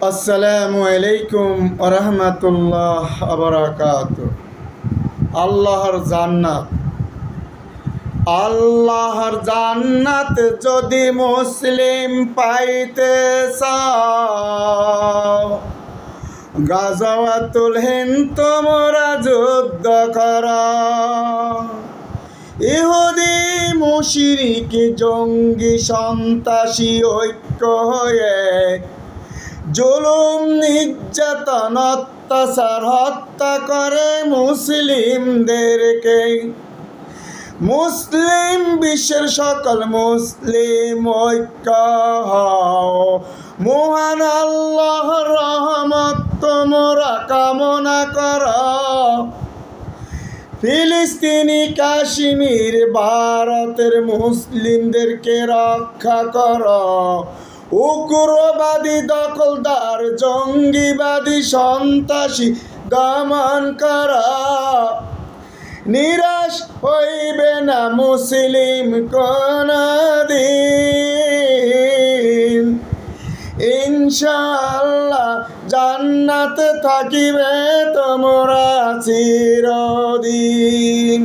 আসসালামু আলাইকুম ওরহমতুল্লাহ আবরাকাত। আল্লাহর জান্নাত, আল্লাহর জান্নাত যদি মুসলিম পাইতে চাও, গাজাওয়াতুল হিন্দ তোমরা যুদ্ধ কর। ইহুদি মুশরিক জঙ্গি সন্ত্রাসী ঐক্য হয়ে জুলুম নির্যাতন অত্যাচার হত্যা করে মুসলিমদেরকে। মুসলিম বিশ্বের সকল মুসলিম ঐক্য হও, মহান আল্লাহর রহমত তোমরা কামনা কর। ফিলিস্তিনি কাশ্মীর ভারতের মুসলিমদেরকে রক্ষা কর। উগ্রবাদী দখলদার জঙ্গিবাদী সন্ত্রাসী দমন কর। নিরাশ হইবে না মুসলিম কোনদিন, ইনশাআল্লাহ জান্নাতে থাকিবে তোমরা চিরদিন।